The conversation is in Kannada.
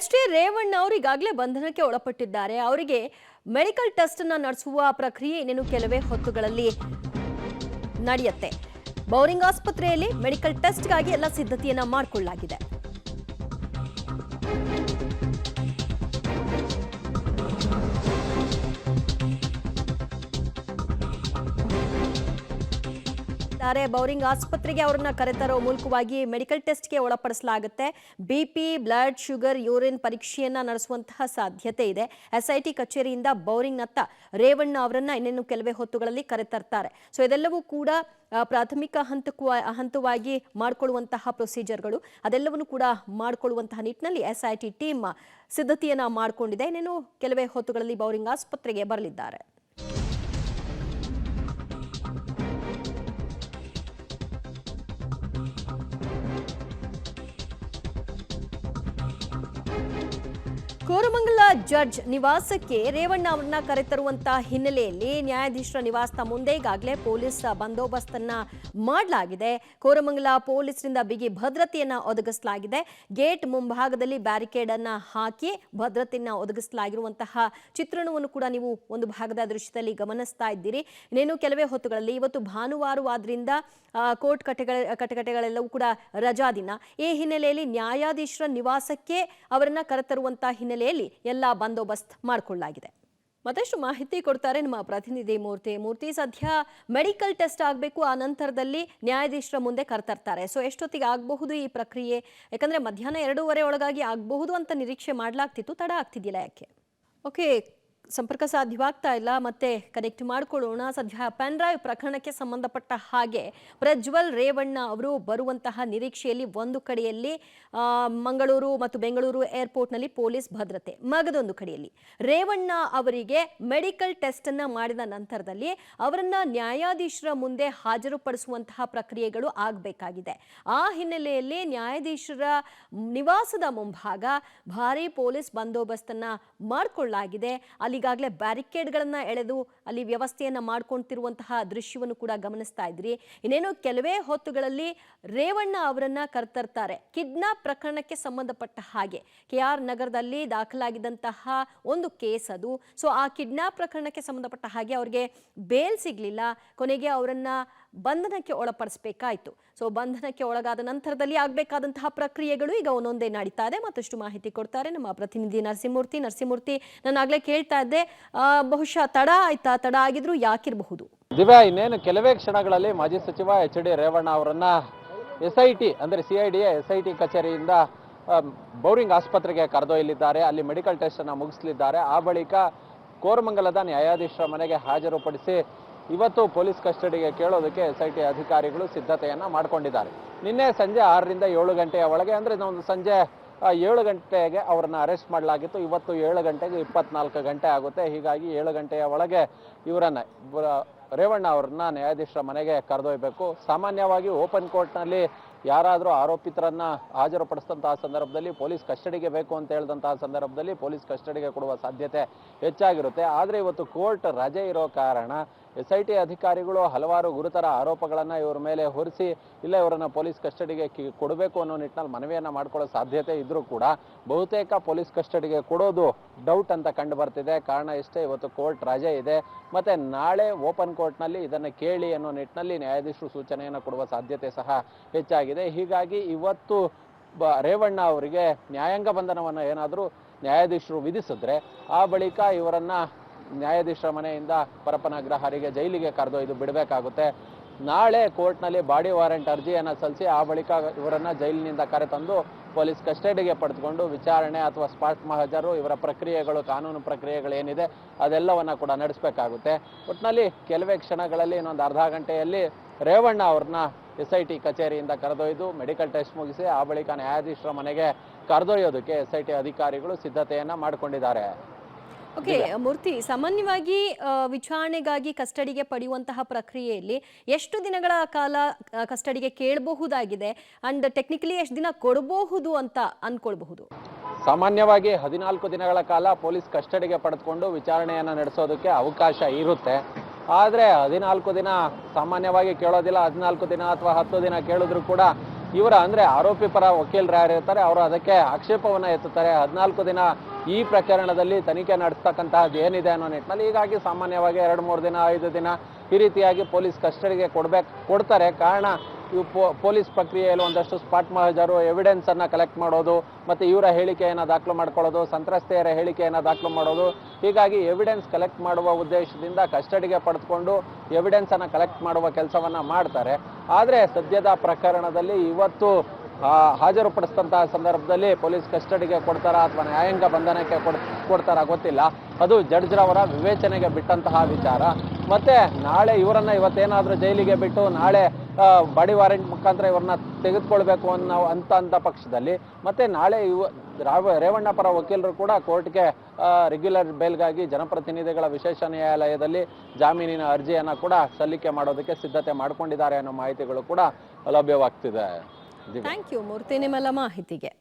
ಎಚ್.ಡಿ. ರೇವಣ್ಣ ಅವರು ಈಗಾಗಲೇ ಬಂಧನಕ್ಕೆ ಒಳಪಟ್ಟಿದ್ದಾರೆ. ಅವರಿಗೆ ಮೆಡಿಕಲ್ ಟೆಸ್ಟ್ ಅನ್ನು ನಡೆಸುವ ಪ್ರಕ್ರಿಯೆ ಇನ್ನೇನು ಕೆಲವೇ ಹೊತ್ತುಗಳಲ್ಲಿ ನಡೆಯುತ್ತೆ. ಬೌರಿಂಗ್ ಆಸ್ಪತ್ರೆಯಲ್ಲಿ ಮೆಡಿಕಲ್ ಟೆಸ್ಟ್ಗಾಗಿ ಎಲ್ಲ ಸಿದ್ಧತೆಯನ್ನ ಮಾಡಿಕೊಳ್ಳಲಾಗಿದೆ. ಬೌರಿಂಗ್ ಆಸ್ಪತ್ರೆಗೆ ಅವರನ್ನ ಕರೆತರೋ ಮೂಲಕವಾಗಿ ಮೆಡಿಕಲ್ ಟೆಸ್ಟ್ಗೆ ಒಳಪಡಿಸಲಾಗುತ್ತೆ. ಬಿಪಿ, ಬ್ಲಡ್ ಶುಗರ್, ಯೂರಿನ್ ಪರೀಕ್ಷೆಯನ್ನ ನಡೆಸುವಂತಹ ಸಾಧ್ಯತೆ ಇದೆ. ಎಸ್ಐಟಿ ಕಚೇರಿಯಿಂದ ಬೌರಿಂಗ್ನತ್ತ ರೇವಣ್ಣ ಅವರನ್ನ ಇನ್ನೇನು ಕೆಲವೇ ಹೊತ್ತುಗಳಲ್ಲಿ ಕರೆತರ್ತಾರೆ. ಸೊ ಇದೆಲ್ಲವೂ ಕೂಡ ಪ್ರಾಥಮಿಕ ಹಂತವಾಗಿ ಮಾಡಿಕೊಳ್ಳುವಂತಹ ಪ್ರೊಸೀಜರ್ಗಳು, ಅದೆಲ್ಲವನ್ನು ಕೂಡ ಮಾಡಿಕೊಳ್ಳುವಂತಹ ನಿಟ್ಟಿನಲ್ಲಿ ಎಸ್ಐಟಿ ಟೀಮ್ ಸಿದ್ಧತೆಯನ್ನ ಮಾಡಿಕೊಂಡಿದೆ. ಇನ್ನೇನು ಕೆಲವೇ ಹೊತ್ತುಗಳಲ್ಲಿ ಬೌರಿಂಗ್ ಆಸ್ಪತ್ರೆಗೆ ಬರಲಿದ್ದಾರೆ. ಕೋರಮಂಗಲ ಜಡ್ಜ್ ನಿವಾಸಕ್ಕೆ ರೇವಣ್ಣ ಅವರನ್ನ ಕರೆತರುವಂತಹ ಹಿನ್ನೆಲೆಯಲ್ಲಿ ನ್ಯಾಯಾಧೀಶರ ನಿವಾಸದ ಮುಂದೆ ಈಗಾಗಲೇ ಪೊಲೀಸ್ ಬಂದೋಬಸ್ತನ್ನ ಮಾಡಲಾಗಿದೆ. ಕೋರಮಂಗಲ ಪೊಲೀಸರಿಂದ ಬಿಗಿ ಭದ್ರತೆಯನ್ನ ಒದಗಿಸಲಾಗಿದೆ. ಗೇಟ್ ಮುಂಭಾಗದಲ್ಲಿ ಬ್ಯಾರಿಕೇಡ್ ಅನ್ನ ಹಾಕಿ ಭದ್ರತೆಯನ್ನ ಒದಗಿಸಲಾಗಿರುವಂತಹ ಚಿತ್ರಣವನ್ನು ಕೂಡ ನೀವು ಒಂದು ಭಾಗದ ದೃಶ್ಯದಲ್ಲಿ ಗಮನಿಸ್ತಾ ಇದ್ದೀರಿ. ಇನ್ನೇನು ಕೆಲವೇ ಹೊತ್ತುಗಳಲ್ಲಿ, ಇವತ್ತು ಭಾನುವಾರವಾದ್ರಿಂದ ಕೋರ್ಟ್ ಕಟಕಟೆಗಳೆಲ್ಲವೂ ಕೂಡ ರಜಾ ದಿನ. ಈ ಹಿನ್ನೆಲೆಯಲ್ಲಿ ನ್ಯಾಯಾಧೀಶರ ನಿವಾಸಕ್ಕೆ ಅವರನ್ನ ಕರೆತರುವಂತಹ ಹಿನ್ನೆಲೆಯಲ್ಲಿ ಎಲ್ಲ ಬಂದೋಬಸ್ತ್ ಮಾಡಿಕೊಳ್ಳಲಾಗಿದೆ. ಮತ್ತಷ್ಟು ಮಾಹಿತಿ ಕೊಡ್ತಾರೆ ನಮ್ಮ ಪ್ರತಿನಿಧಿ ಮೂರ್ತಿ. ಸದ್ಯ ಮೆಡಿಕಲ್ ಟೆಸ್ಟ್ ಆಗಬೇಕು, ಆ ನಂತರದಲ್ಲಿ ನ್ಯಾಯಾಧೀಶರ ಮುಂದೆ ಕರೆತರ್ತಾರೆ. ಸೊ ಎಷ್ಟೊತ್ತಿಗೆ ಆಗಬಹುದು ಈ ಪ್ರಕ್ರಿಯೆ? ಯಾಕಂದ್ರೆ ಮಧ್ಯಾಹ್ನ 2:15 ಒಳಗಾಗಿ ಆಗಬಹುದು ಅಂತ ನಿರೀಕ್ಷೆ ಮಾಡಲಾಗ್ತಿತ್ತು, ತಡ ಆಗ್ತಿದ್ದಿಲ್ಲ ಯಾಕೆ? ಓಕೆ, ಸಂಪರ್ಕ ಸಾಧ್ಯವಾಗ್ತಾ ಇಲ್ಲ, ಮತ್ತೆ ಕನೆಕ್ಟ್ ಮಾಡ್ಕೊಳ್ಳೋಣ. ಸದ್ಯ ಪೆನ್ ಡ್ರೈವ್ ಪ್ರಕರಣಕ್ಕೆ ಸಂಬಂಧಪಟ್ಟ ಹಾಗೆ ಪ್ರಜ್ವಲ್ ರೇವಣ್ಣ ಅವರು ಬರುವಂತಹ ನಿರೀಕ್ಷೆಯಲ್ಲಿ ಒಂದು ಕಡೆಯಲ್ಲಿ ಮಂಗಳೂರು ಮತ್ತು ಬೆಂಗಳೂರು ಏರ್ಪೋರ್ಟ್ನಲ್ಲಿ ಪೊಲೀಸ್ ಭದ್ರತೆ, ಮಗದೊಂದು ಕಡೆಯಲ್ಲಿ ರೇವಣ್ಣ ಅವರಿಗೆ ಮೆಡಿಕಲ್ ಟೆಸ್ಟ್ ಅನ್ನ ಮಾಡಿದ ನಂತರದಲ್ಲಿ ಅವರನ್ನ ನ್ಯಾಯಾಧೀಶರ ಮುಂದೆ ಹಾಜರುಪಡಿಸುವಂತಹ ಪ್ರಕ್ರಿಯೆಗಳು ಆಗಬೇಕಾಗಿದೆ. ಆ ಹಿನ್ನೆಲೆಯಲ್ಲಿ ನ್ಯಾಯಾಧೀಶರ ನಿವಾಸದ ಮುಂಭಾಗ ಭಾರಿ ಪೊಲೀಸ್ ಬಂದೋಬಸ್ತನ್ನ ಮಾಡಿಕೊಳ್ಳಲಾಗಿದೆ. ಅಲ್ಲಿಗಾಗಲೇ ಬ್ಯಾರಿಕೇಡ್ಗಳನ್ನ ಎಳೆದು ಅಲ್ಲಿ ವ್ಯವಸ್ಥೆಯನ್ನ ಮಾಡ್ಕೊಂತಿರುವಂತಹ ದೃಶ್ಯವನ್ನು ಕೂಡ ಗಮನಿಸ್ತಾ ಇದ್ರಿ. ಇನ್ನೇನು ಕೆಲವೇ ಹೊತ್ತುಗಳಲ್ಲಿ ರೇವಣ್ಣ ಅವರನ್ನ ಕರೆತರ್ತಾರೆ. ಕಿಡ್ನಾಪ್ ಪ್ರಕರಣಕ್ಕೆ ಸಂಬಂಧಪಟ್ಟ ಹಾಗೆ KR ನಗರದಲ್ಲಿ ದಾಖಲಾಗಿದ್ದಂತಹ ಒಂದು ಕೇಸ್ ಅದು. ಸೊ ಆ ಕಿಡ್ನಾಪ್ ಪ್ರಕರಣಕ್ಕೆ ಸಂಬಂಧಪಟ್ಟ ಹಾಗೆ ಅವರಿಗೆ ಬೇಲ್ ಸಿಗ್ಲಿಲ್ಲ. ಕೊನೆಗೆ ಅವರನ್ನ ಬಂಧನಕ್ಕೆ ಒಳಪಡಿಸಬೇಕಾಯಿತು. ಸೊ ಬಂಧನಕ್ಕೆ ಒಳಗಾದ ನಂತರದಲ್ಲಿ ಆಗಬೇಕಾದಂತಹ ಪ್ರಕ್ರಿಯೆಗಳು ಈಗ ಒಂದೊಂದೇ ನಡೀತಾ ಇದೆ. ಮತ್ತಷ್ಟು ಮಾಹಿತಿ ಕೊಡ್ತಾರೆ ನಮ್ಮ ಪ್ರತಿನಿಧಿ ನರಸಿಂಹಮೂರ್ತಿ. ನಾನು ಆಗ್ಲೇ ಕೇಳ್ತಾ ಇದ್ದೆ, ಬಹುಶಃ ತಡ ಆಯ್ತಾ? ತಡ ಆಗಿದ್ರು ಯಾಕಿರಬಹುದು? ದಿವ್ಯಾ, ಇನ್ನೇನು ಕೆಲವೇ ಕ್ಷಣಗಳಲ್ಲಿ ಮಾಜಿ ಸಚಿವ ಎಚ್.ಡಿ. ರೇವಣ್ಣ ಅವರನ್ನ SIT ಅಂದ್ರೆ CID SIT ಕಚೇರಿಯಿಂದ ಬೌರಿಂಗ್ ಆಸ್ಪತ್ರೆಗೆ ಕರೆದೊಯ್ಯಲಿದ್ದಾರೆ. ಅಲ್ಲಿ ಮೆಡಿಕಲ್ ಟೆಸ್ಟ್ ಅನ್ನ ಮುಗಿಸಲಿದ್ದಾರೆ. ಆ ಬಳಿಕ ಕೋರಮಂಗಲದ ನ್ಯಾಯಾಧೀಶರ ಮನೆಗೆ ಹಾಜರುಪಡಿಸಿ ಇವತ್ತು ಪೊಲೀಸ್ ಕಸ್ಟಡಿಗೆ ಕೇಳೋದಕ್ಕೆ SIT ಅಧಿಕಾರಿಗಳು ಸಿದ್ಧತೆಯನ್ನ ಮಾಡಿಕೊಂಡಿದ್ದಾರೆ. ನಿನ್ನೆ ಸಂಜೆ 6ರಿಂದ 7 ಗಂಟೆಯ ಒಳಗೆ, ಅಂದ್ರೆ ಒಂದು ಸಂಜೆ 7 ಗಂಟೆಗೆ ಅವರನ್ನ ಅರೆಸ್ಟ್ ಮಾಡಲಾಗಿತ್ತು. ಇವತ್ತು 7 ಗಂಟೆಗೆ 24 ಗಂಟೆ ಆಗುತ್ತೆ. ಹೀಗಾಗಿ 7 ಗಂಟೆಯ ಒಳಗೆ ಇವರನ್ನ ರೇವಣ್ಣ ಅವರನ್ನ ನ್ಯಾಯಾಧೀಶರ ಮನೆಗೆ ಕರೆದೊಯ್ಯಬೇಕು. ಸಾಮಾನ್ಯವಾಗಿ ಓಪನ್ ಕೋರ್ಟ್ನಲ್ಲಿ ಯಾರಾದರೂ ಆರೋಪಿತರನ್ನ ಹಾಜರುಪಡಿಸಿದಂತಹ ಸಂದರ್ಭದಲ್ಲಿ ಪೊಲೀಸ್ ಕಸ್ಟಡಿಗೆ ಬೇಕು ಅಂತ ಹೇಳಿದಂತಹ ಸಂದರ್ಭದಲ್ಲಿ ಪೊಲೀಸ್ ಕಸ್ಟಡಿಗೆ ಕೊಡುವ ಸಾಧ್ಯತೆ ಹೆಚ್ಚಾಗಿರುತ್ತೆ. ಆದರೆ ಇವತ್ತು ಕೋರ್ಟ್ ರಜೆ ಇರೋ ಕಾರಣ SIT ಅಧಿಕಾರಿಗಳು ಹಲವಾರು ಗುರುತರ ಆರೋಪಗಳನ್ನು ಇವರ ಮೇಲೆ ಹೊರಿಸಿ ಇಲ್ಲ ಇವರನ್ನು ಪೊಲೀಸ್ ಕಸ್ಟಡಿಗೆ ಕೊಡಬೇಕು ಅನ್ನೋ ನಿಟ್ಟಿನಲ್ಲಿ ಮನವಿಯನ್ನು ಮಾಡ್ಕೊಳ್ಳೋ ಸಾಧ್ಯತೆ ಇದ್ರೂ ಕೂಡ ಬಹುತೇಕ ಪೊಲೀಸ್ ಕಸ್ಟಡಿಗೆ ಕೊಡೋದು ಡೌಟ್ ಅಂತ ಕಂಡು ಬರ್ತಿದೆ. ಕಾರಣ ಇಷ್ಟೇ, ಇವತ್ತು ಕೋರ್ಟ್ ರಜೆ ಇದೆ. ಮತ್ತೆ ನಾಳೆ ಓಪನ್ ಕೋರ್ಟ್ನಲ್ಲಿ ಇದನ್ನು ಕೇಳಿ ಅನ್ನೋ ನಿಟ್ಟಿನಲ್ಲಿ ನ್ಯಾಯಾಧೀಶರು ಸೂಚನೆಯನ್ನು ಕೊಡುವ ಸಾಧ್ಯತೆ ಸಹ ಹೆಚ್ಚಾಗಿದೆ. ಹೀಗಾಗಿ ಇವತ್ತು ರೇವಣ್ಣ ಅವರಿಗೆ ನ್ಯಾಯಾಂಗ ಬಂಧನವನ್ನು ಏನಾದರೂ ನ್ಯಾಯಾಧೀಶರು ವಿಧಿಸಿದ್ರೆ ಆ ಬಳಿಕ ಇವರನ್ನ ನ್ಯಾಯಾಧೀಶರ ಮನೆಯಿಂದ ಪರಪ್ಪನ ಅಗ್ರಹಾರಿಗೆ ಜೈಲಿಗೆ ಕರೆದೊಯ್ದು ಬಿಡಬೇಕಾಗುತ್ತೆ. ನಾಳೆ ಕೋರ್ಟ್ನಲ್ಲಿ ಬಾಡಿ ವಾರೆಂಟ್ ಅರ್ಜಿಯನ್ನು ಸಲ್ಲಿಸಿ ಆ ಬಳಿಕ ಇವರನ್ನ ಜೈಲಿನಿಂದ ಕರೆತಂದು ಪೊಲೀಸ್ ಕಸ್ಟಡಿಗೆ ಪಡೆದುಕೊಂಡು ವಿಚಾರಣೆ ಅಥವಾ ಸ್ಪಾಟ್ ಮಹಜರು ಇವರ ಪ್ರಕ್ರಿಯೆಗಳು, ಕಾನೂನು ಪ್ರಕ್ರಿಯೆಗಳು ಏನಿದೆ ಅದೆಲ್ಲವನ್ನ ಕೂಡ ನಡೆಸಬೇಕಾಗುತ್ತೆ. ಒಟ್ಟಿನಲ್ಲಿ ಕೆಲವೇ ಕ್ಷಣಗಳಲ್ಲಿ, ಇನ್ನೊಂದು ಅರ್ಧ ಗಂಟೆಯಲ್ಲಿ ರೇವಣ್ಣ ಅವ್ರನ್ನ SIT ಕಚೇರಿಯಿಂದ ಕರೆದೊಯ್ದು ಮೆಡಿಕಲ್ ಟೆಸ್ಟ್ ಮುಗಿಸಿ ಆ ಬಳಿಕ ನ್ಯಾಯಾಧೀಶರ ಮನೆಗೆ ಕರೆದೊಯ್ಯೋದಕ್ಕೆ SIT ಅಧಿಕಾರಿಗಳು ಸಿದ್ಧತೆಯನ್ನ ಮಾಡಿಕೊಂಡಿದ್ದಾರೆ. ಓಕೆ ಮೂರ್ತಿ, ಸಾಮಾನ್ಯವಾಗಿ ವಿಚಾರಣೆಗಾಗಿ ಕಸ್ಟಡಿಗೆ ಪಡೆಯುವಂತಹ ಪ್ರಕ್ರಿಯೆಯಲ್ಲಿ ಎಷ್ಟು ದಿನಗಳ ಕಾಲ ಕಸ್ಟಡಿಗೆ ಕೇಳಬಹುದಾಗಿದೆ ಅಂಡ್ ಟೆಕ್ನಿಕಲಿ ಎಷ್ಟು ದಿನ ಕೊಡಬಹುದು ಅಂತ ಅನ್ಕೊಳ್ಬಹುದು? ಸಾಮಾನ್ಯವಾಗಿ 14 ದಿನಗಳ ಕಾಲ ಪೊಲೀಸ್ ಕಸ್ಟಡಿಗೆ ಪಡೆದುಕೊಂಡು ವಿಚಾರಣೆಯನ್ನು ನಡೆಸೋದಕ್ಕೆ ಅವಕಾಶ ಇರುತ್ತೆ. ಆದರೆ 14 ದಿನ ಸಾಮಾನ್ಯವಾಗಿ ಕೇಳೋದಿಲ್ಲ. 14 ದಿನ ಅಥವಾ 10 ದಿನ ಕೇಳಿದ್ರು ಕೂಡ ಇವರ ಅಂದರೆ ಆರೋಪಿ ಪರ ವಕೀಲರು ಯಾರಿರ್ತಾರೆ ಅವರು ಅದಕ್ಕೆ ಆಕ್ಷೇಪವನ್ನು ಎತ್ತುತ್ತಾರೆ. 14 ದಿನ ಈ ಪ್ರಕರಣದಲ್ಲಿ ತನಿಖೆ ನಡೆಸ್ತಕ್ಕಂತಹದ್ದು ಏನಿದೆ ಅನ್ನೋ ನಿಟ್ಟಿನಲ್ಲಿ. ಹೀಗಾಗಿ ಸಾಮಾನ್ಯವಾಗಿ 2-3 ದಿನ 5 ದಿನ ಈ ರೀತಿಯಾಗಿ ಪೊಲೀಸ್ ಕಸ್ಟಡಿಗೆ ಕೊಡ್ತಾರೆ. ಕಾರಣ ಇವು ಪೊಲೀಸ್ ಪ್ರಕ್ರಿಯೆಯಲ್ಲಿ ಒಂದಷ್ಟು ಸ್ಪಾಟ್ ಮಹಜರು ಎವಿಡೆನ್ಸನ್ನು ಕಲೆಕ್ಟ್ ಮಾಡೋದು, ಮತ್ತು ಇವರ ಹೇಳಿಕೆಯನ್ನು ದಾಖಲು ಮಾಡ್ಕೊಳ್ಳೋದು, ಸಂತ್ರಸ್ತೆಯರ ಹೇಳಿಕೆಯನ್ನು ದಾಖಲು ಮಾಡೋದು. ಹೀಗಾಗಿ ಎವಿಡೆನ್ಸ್ ಕಲೆಕ್ಟ್ ಮಾಡುವ ಉದ್ದೇಶದಿಂದ ಕಸ್ಟಡಿಗೆ ಪಡೆದುಕೊಂಡು ಎವಿಡೆನ್ಸನ್ನು ಕಲೆಕ್ಟ್ ಮಾಡುವ ಕೆಲಸವನ್ನು ಮಾಡ್ತಾರೆ. ಆದರೆ ಸದ್ಯದ ಪ್ರಕರಣದಲ್ಲಿ ಇವತ್ತು ಹಾಜರುಪಡಿಸಿದಂತಹ ಸಂದರ್ಭದಲ್ಲಿ ಪೊಲೀಸ್ ಕಸ್ಟಡಿಗೆ ಕೊಡ್ತಾರಾ ಅಥವಾ ನ್ಯಾಯಾಂಗ ಬಂಧನಕ್ಕೆ ಕೊಡ್ತಾರಾ ಗೊತ್ತಿಲ್ಲ. ಅದು ಜಡ್ಜ್ರವರ ವಿವೇಚನೆಗೆ ಬಿಟ್ಟಂತಹ ವಿಚಾರ. ಮತ್ತೆ ನಾಳೆ ಇವರನ್ನ ಇವತ್ತೇನಾದರೂ ಜೈಲಿಗೆ ಬಿಟ್ಟು ನಾಳೆ ಬಾಡಿ ವಾರೆಂಟ್ ಮುಖಾಂತರ ಇವ್ರನ್ನ ತೆಗೆದುಕೊಳ್ಬೇಕು ಅಂತ ಪಕ್ಷದಲ್ಲಿ ಮತ್ತೆ ನಾಳೆ ರೇವಣ್ಣ ಪರ ವಕೀಲರು ಕೂಡ ಕೋರ್ಟ್ಗೆ ರೆಗ್ಯುಲರ್ ಬೇಲ್ಗಾಗಿ ಜನಪ್ರತಿನಿಧಿಗಳ ವಿಶೇಷ ನ್ಯಾಯಾಲಯದಲ್ಲಿ ಜಾಮೀನಿನ ಅರ್ಜಿಯನ್ನು ಕೂಡ ಸಲ್ಲಿಕೆ ಮಾಡೋದಕ್ಕೆ ಸಿದ್ಧತೆ ಮಾಡಿಕೊಂಡಿದ್ದಾರೆ ಅನ್ನೋ ಮಾಹಿತಿಗಳು ಕೂಡ ಲಭ್ಯವಾಗ್ತಿದೆ. ಥ್ಯಾಂಕ್ ಯು ಮೂರ್ತಿ, ನಿಮ್ಮೆಲ್ಲ ಮಾಹಿತಿಗೆ.